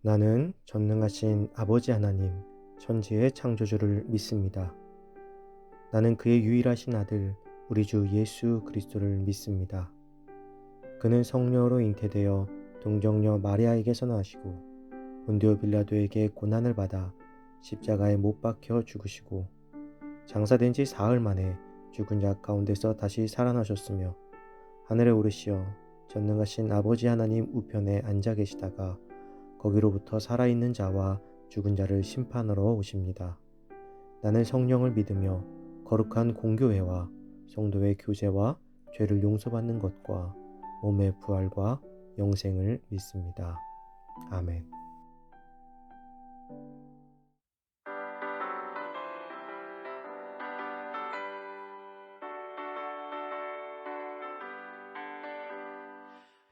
나는 전능하신 아버지 하나님, 천지의 창조주를 믿습니다. 나는 그의 유일하신 아들, 우리 주 예수 그리스도를 믿습니다. 그는 성령으로 잉태되어 동정녀 마리아에게서 나시고 본디오 빌라도에게 고난을 받아 십자가에 못 박혀 죽으시고 장사된 지 사흘 만에 죽은 자 가운데서 다시 살아나셨으며 하늘에 오르시어 전능하신 아버지 하나님 우편에 앉아 계시다가 거기로부터 살아있는 자와 죽은 자를 심판하러 오십니다. 나는 성령을 믿으며 거룩한 공교회와 성도의 교제와 죄를 용서받는 것과 몸의 부활과 영생을 믿습니다. 아멘.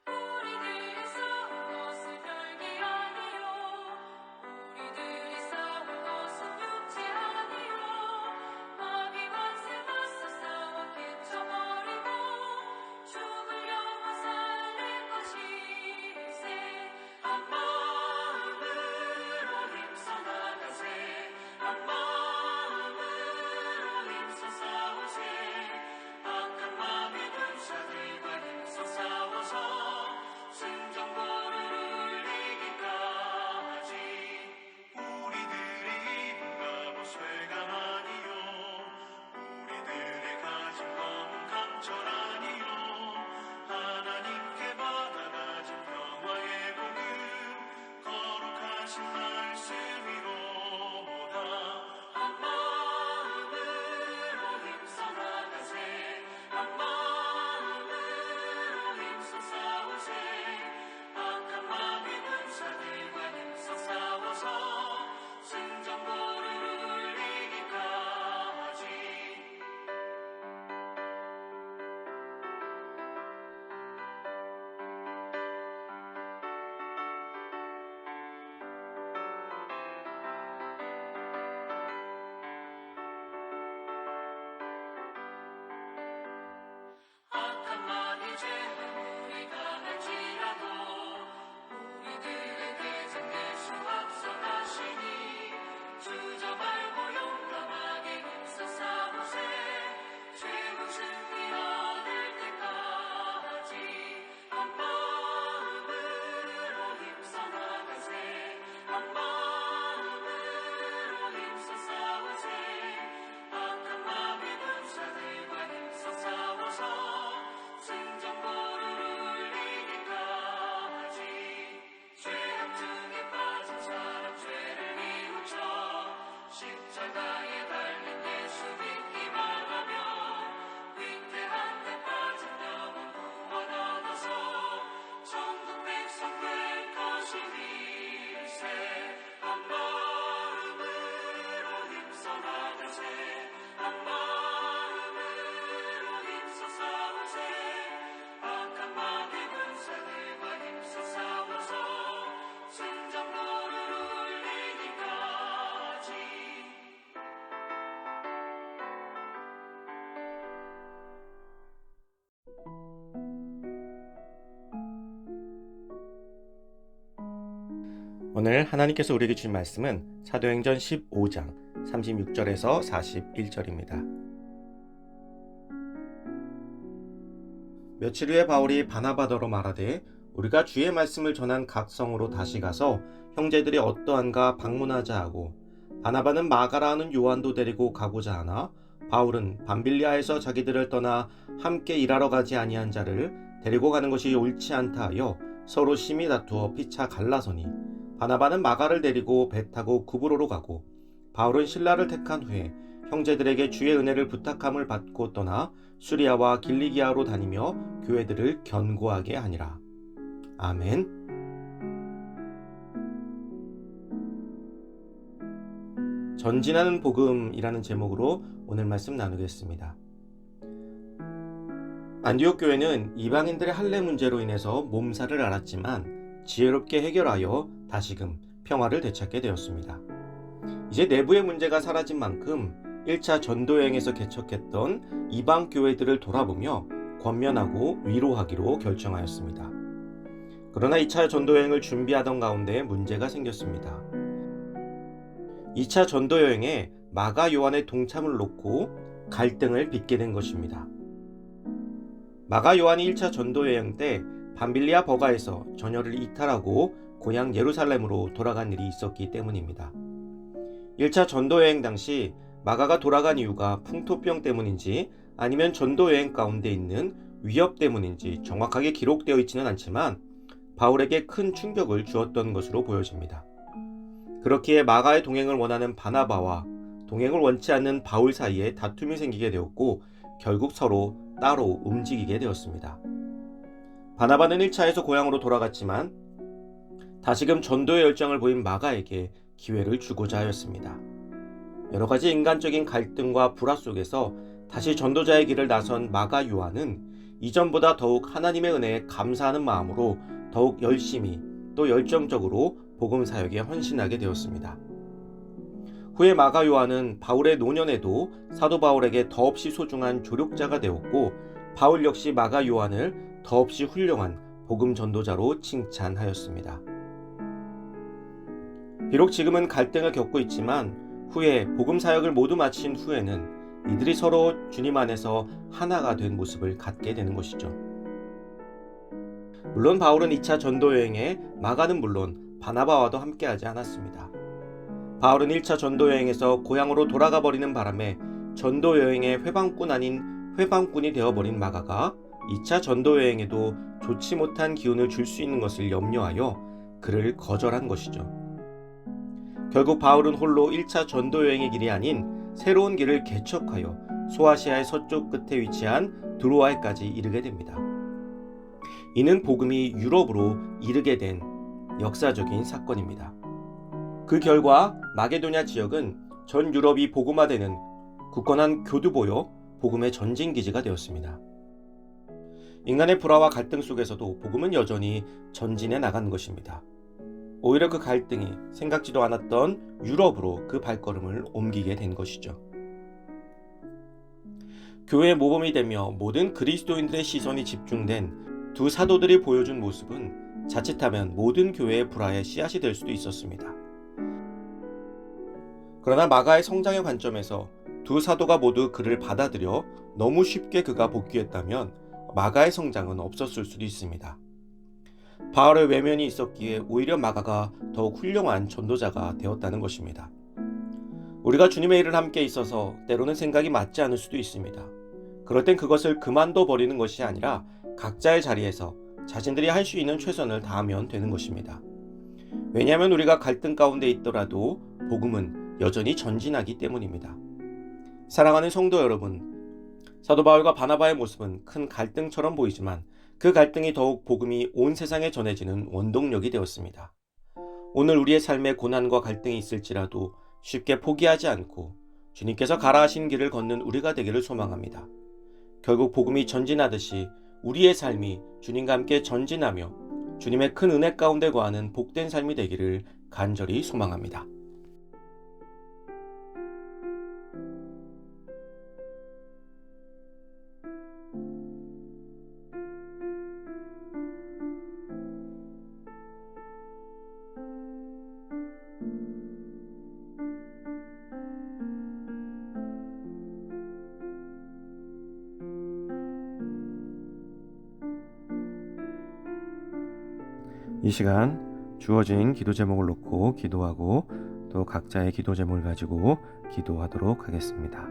우리들이 싸운 것은 별게 아니요 우리들이 싸운 것은 육체 아니요 마귀 권세 맞서 싸워 깨쳐버리고 죽을 영혼 살릴 것일세 한 마음으로 힘써 나가세 한 마음으로 힘써 싸우세 악한 마귀 군사들과 힘써 싸워서 승전보를 울리기까지 우리들의 힘과 보쇠가 아니요 우리들의 가진 검은 강철 아니요 하나님께 받아가진 평화의 복음 거룩하신 말씀이로다 한 마음으로 힘써 나가세 한 마음으로 힘써 싸우세 악한 마귀 군사들과 힘써 싸워서 승전보를 울리기까지 악한 마귀 죄는 우리가 할지라도 우리들에게 전대수 앞서가시니 주저 말고 용감하게 힘써 싸우세 최후 승리 얻을 때까지 한 마음으로 힘써 나가세 한 마음으로 힘써 싸우세 악한 마귀 군사들과 힘써 싸워서 승전보를 울리기까지 죄악 중에 빠진 사람 죄를 뉘우쳐 십자가에 달린 예수 믿기만 하면 위태한 데 빠진 영혼 구원 얻어서 천국 백성 될 것이니세 한 마음으로 힘써 나가세 한 마음으로 힘써 싸우세 악한 마귀 군사들과 힘써 싸워서 승전보를 울리기까지 오늘 하나님께서 우리에게 주신 말씀은 사도행전 15장 36절에서 41절입니다. 며칠 후에 바울이 바나바더러 말하되 우리가 주의 말씀을 전한 각 성으로 다시 가서 형제들이 어떠한가 방문하자 하고 바나바는 마가라 하는 요한도 데리고 가고자 하나 바울은 밤빌리아에서 자기들을 떠나 함께 일하러 가지 아니한 자를 데리고 가는 것이 옳지 않다 하여 서로 심히 다투어 피차 갈라서니 바나바는 마가를 데리고 배 타고 구브로로 가고 바울은 신라를 택한 후에 형제들에게 주의 은혜를 부탁함을 받고 떠나 수리아와 길리기아로 다니며 교회들을 견고하게 하니라. 아멘. 전진하는 복음이라는 제목으로 오늘 말씀 나누겠습니다. 안디옥 교회는 이방인들의 할례 문제로 인해서 몸살을 앓았지만 지혜롭게 해결하여 다시금 평화를 되찾게 되었습니다. 이제 내부의 문제가 사라진 만큼 1차 전도여행에서 개척했던 이방 교회들을 돌아보며 권면하고 위로하기로 결정하였습니다. 그러나 2차 전도여행을 준비하던 가운데 문제가 생겼습니다. 2차 전도여행에 마가 요한의 동참을 놓고 갈등을 빚게 된 것입니다. 마가 요한이 1차 전도여행 때 밤빌리아 버가에서 전열을 이탈하고 고향 예루살렘으로 돌아간 일이 있었기 때문입니다. 1차 전도여행 당시 마가가 돌아간 이유가 풍토병 때문인지 아니면 전도여행 가운데 있는 위협 때문인지 정확하게 기록되어 있지는 않지만 바울에게 큰 충격을 주었던 것으로 보여집니다. 그렇기에 마가의 동행을 원하는 바나바와 동행을 원치 않는 바울 사이에 다툼이 생기게 되었고 결국 서로 따로 움직이게 되었습니다. 바나바는 1차에서 고향으로 돌아갔지만 다시금 전도의 열정을 보인 마가에게 기회를 주고자 하였습니다. 여러 가지 인간적인 갈등과 불화 속에서 다시 전도자의 길을 나선 마가 요한은 이전보다 더욱 하나님의 은혜에 감사하는 마음으로 더욱 열심히 또 열정적으로 복음 사역에 헌신하게 되었습니다. 후에 마가 요한은 바울의 노년에도 사도 바울에게 더없이 소중한 조력자가 되었고 바울 역시 마가 요한을 더없이 훌륭한 복음 전도자로 칭찬하였습니다. 비록 지금은 갈등을 겪고 있지만 후에 복음 사역을 모두 마친 후에는 이들이 서로 주님 안에서 하나가 된 모습을 갖게 되는 것이죠. 물론 바울은 2차 전도여행에 마가는 물론 바나바와도 함께하지 않았습니다. 바울은 1차 전도여행에서 고향으로 돌아가 버리는 바람에 전도여행의 회방꾼 아닌 회방꾼이 되어버린 마가가 2차 전도여행에도 좋지 못한 기운을 줄 수 있는 것을 염려하여 그를 거절한 것이죠. 결국 바울은 홀로 1차 전도여행의 길이 아닌 새로운 길을 개척하여 소아시아의 서쪽 끝에 위치한 드로아에까지 이르게 됩니다. 이는 복음이 유럽으로 이르게 된 역사적인 사건입니다. 그 결과 마게도냐 지역은 전 유럽이 복음화되는 굳건한 교두보여 복음의 전진기지가 되었습니다. 인간의 불화와 갈등 속에서도 복음은 여전히 전진해 나가는 것입니다. 오히려 그 갈등이 생각지도 않았던 유럽으로 그 발걸음을 옮기게 된 것이죠. 교회의 모범이 되며 모든 그리스도인들의 시선이 집중된 두 사도들이 보여준 모습은 자칫하면 모든 교회의 불화의 씨앗이 될 수도 있었습니다. 그러나 마가의 성장의 관점에서 두 사도가 모두 그를 받아들여 너무 쉽게 그가 복귀했다면 마가의 성장은 없었을 수도 있습니다. 바울의 외면이 있었기에 오히려 마가가 더욱 훌륭한 전도자가 되었다는 것입니다. 우리가 주님의 일을 함께 있어서 때로는 생각이 맞지 않을 수도 있습니다. 그럴 땐 그것을 그만둬 버리는 것이 아니라 각자의 자리에서 자신들이 할 수 있는 최선을 다하면 되는 것입니다. 왜냐하면 우리가 갈등 가운데 있더라도 복음은 여전히 전진하기 때문입니다. 사랑하는 성도 여러분, 사도 바울과 바나바의 모습은 큰 갈등처럼 보이지만 그 갈등이 더욱 복음이 온 세상에 전해지는 원동력이 되었습니다. 오늘 우리의 삶에 고난과 갈등이 있을지라도 쉽게 포기하지 않고 주님께서 가라 하신 길을 걷는 우리가 되기를 소망합니다. 결국 복음이 전진하듯이 우리의 삶이 주님과 함께 전진하며 주님의 큰 은혜 가운데 거하는 복된 삶이 되기를 간절히 소망합니다. 이 시간 주어진 기도 제목을 놓고 기도하고 또 각자의 기도 제목을 가지고 기도하도록 하겠습니다.